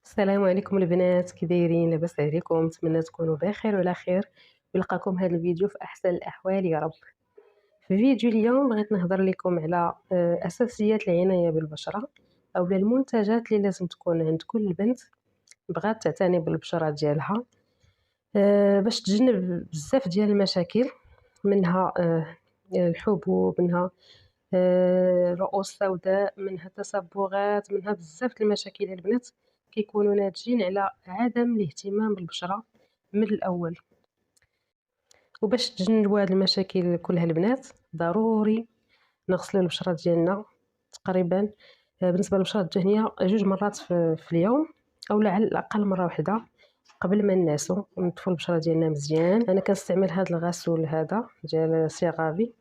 السلام عليكم البنات، كي دايرين؟ لاباس عليكم؟ نتمنى تكونوا بخير وعلى خير ويلقاكم هذا الفيديو في احسن الاحوال يا رب. في فيديو اليوم بغيت نهضر لكم على اساسيات العنايه بالبشره او المنتجات اللي لازم تكون عند كل بنت بغات تعتني بالبشره ديالها باش تجنب بزاف ديال المشاكل، منها الحبوب، منها رؤوس سوداء، منها التصبغات، منها بزاف د المشاكل البنات كيكونوا ناتجين على عدم الاهتمام بالبشرة من الأول. وباش تجنبوا هاد المشاكل كلها البنات ضروري نغسلوا البشرة ديالنا تقريبا بالنسبة للبشرة الدهنية 2 مرات في اليوم، أو على الأقل مرة واحدة قبل ما ننعسو نطفو البشرة ديالنا مزيان. أنا كنستعمل هاد الغسول هذا ديال سيغافي،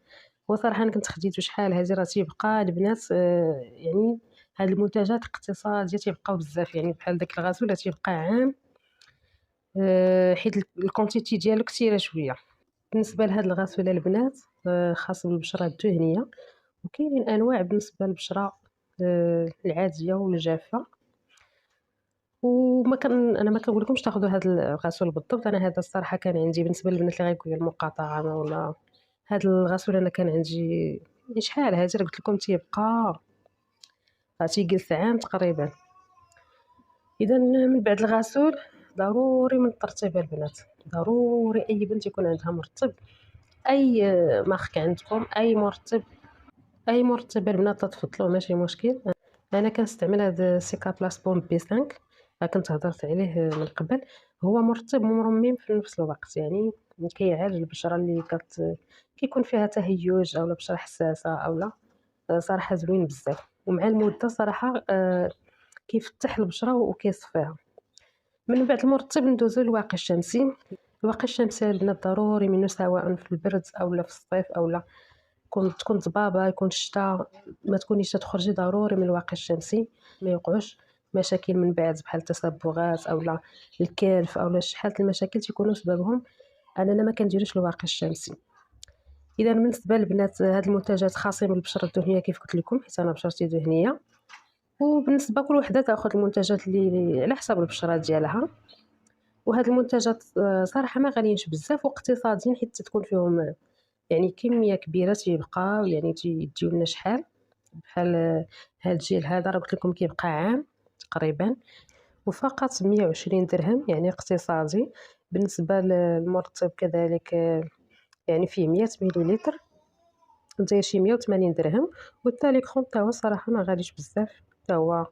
وصراحة أنا كنت خديتو شحال هادي، راه تيبقى البنات يعني هاد المنتجات الاقتصادية تيبقاو بزاف، يعني بحال داك الغسول تيبقى عام حيت الكونتيتي ديالو كثيرة شوية. بالنسبة لهاد الغسول البنات خاص بالبشرة الدهنية، وكاينين أنواع بالنسبة للبشرة العادية والجافة. انا ما كنقولكمش تاخذوا هذا الغسول بالضبط، انا هذا الصراحه كان عندي بالنسبه للبنات اللي غيكون المقاطعه ولا هذا الغسول انا كان عندي شحال هذه، قلت لكم تيبقى تيجلس عام تقريبا. اذا من بعد الغسول ضروري من الترطيب البنات، ضروري اي بنت يكون عندها مرطب، اي مارك عندكم، اي مرطب البنات تفضلوا ماشي مشكل. انا كنستعمل هذا سيكا بلاس بوم بي 5، كنت هضرت عليه من قبل. هو مرطب ومرمم في نفس الوقت، يعني كيعالج البشره اللي كيكون فيها تهيج او بشره حساسه او لا. صراحه زوين بزاف، ومع المده صراحه كيفتح البشره وكيصفيها. من بعد المرطب ندوزو للواقي الشمسي. الواقي الشمسي البنات ضروري منه، سواء في البرد او لا في الصيف او لا تكون ضبابه يكون الشتاء، ما تكونيش تخرجي، ضروري من الواقي الشمسي ما يوقعوش مشاكل من بعد بحال التصبغات او لا الكلف او لا شحال المشاكل تيكونوا سببهم اننا ما كنديروش الواقي الشمسي. اذا بالنسبه للبنات هاد المنتجات خاصين بالبشره الدهنيه كيف قلت لكم، حيت انا بشرتي دهنيه، وبالنسبه كل وحده تاخذ المنتجات اللي على حسب البشره ديالها. وهاد المنتجات صراحه ما غاليينش بزاف واقتصاديين، حيت تكون فيهم يعني كميه كبيره تيبقاو، يعني تيديو لنا شحال بحال هاد الجيل هذا راه قلت لكم كيبقى عام تقريبا، وفقط 120 درهم، يعني اقتصادي. بالنسبه للمرطب كذلك يعني فيه 100 مليلتر داير شي 180 درهم، والتالي كرون تا هو صراحه ما غاليش بزاف، تا هو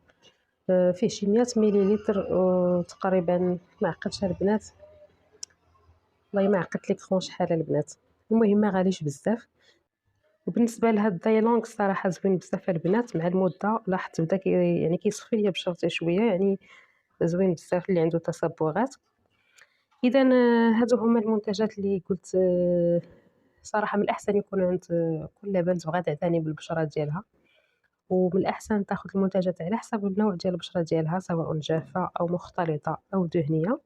فيه شي 100 مليلتر تقريبا. ما عقلتش البنات، والله ما عقلت لك كرون شحال البنات، المهم ما غاليش بزاف. وبالنسبه لهاد دايلونغ الصراحه زوين بزاف البنات، مع المده لاحظت بدا يعني كيصفي ليا بشرتي شويه، يعني زوين بزاف اللي عنده تصبغات. اذا هادو هما المنتجات اللي قلت صراحه من الاحسن يكون عند كل بنت بغات تعتني بالبشره ديالها، ومن الاحسن تاخذ المنتجات على حسب النوع ديال البشره ديالها، سواء جافه او مختلطه او دهنيه.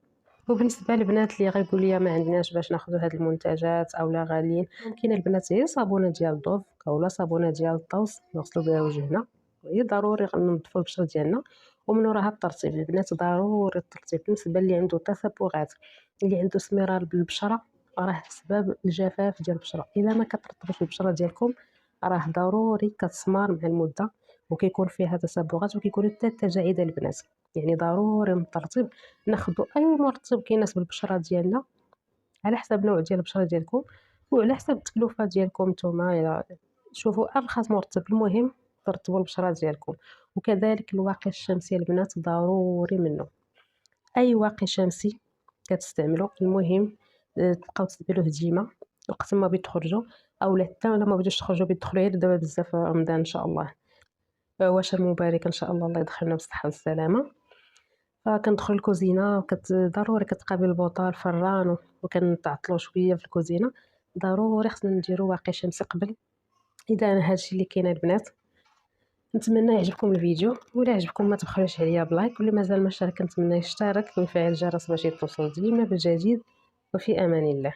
وبالنسبه للبنات اللي غيقول لي ما عندناش باش ناخذوا هاد المنتجات او لا غاليين، ممكن البنات هي صابونه ديال الضوف اولا صابونه ديال الطوس نغسلوا بها وجهنا، هي ضروري ننظفوا البشره ديالنا. ومن وراها الترطيب البنات، ضروري الترطيب. بالنسبه اللي عنده تسبغات، اللي عنده سمرار بالبشره، راه سبب الجفاف ديال البشره. الا ما كترطبوش البشره ديالكم راه ضروري كتسمار مع المده، وكيكون فيها تسبغات وكيكونوا حتى التجاعيد البنات. يعني ضروري من الترطيب ناخذوا اي مرطب كيناسب البشره ديالنا على حسب نوع ديال البشره ديالكم، وعلى حسب التكلفه ديالكم نتوما. شوفوا ارخص مرطب، المهم ترطبوا البشره ديالكم. وكذلك الواقي الشمسي البنات ضروري منه، اي واقي شمسي كتستعملوا المهم تبقاو تستعملوه ديما وقت ما بتخرجوا، او حتى ما بدوش تخرجوا بيدخلوا غير دابا بزاف رمضان ان شاء الله، واشهر مبارك ان شاء الله، الله يدخلنا بالصحه والسلامه. فكندخل الكوزينه ضروري كتقابل البوطه الفران وكنتعطلوا شويه في الكوزينه، ضروري خصنا نديروا واقي شمسي قبل. اذا هادشي اللي كاين البنات، نتمنى يعجبكم الفيديو، ولا عجبكم ما تبخلوش عليا بلايك، واللي مازال ما اشترك نتمنى يشترك ويفعل الجرس باش يتصل ديما بالجديد. وفي امان الله.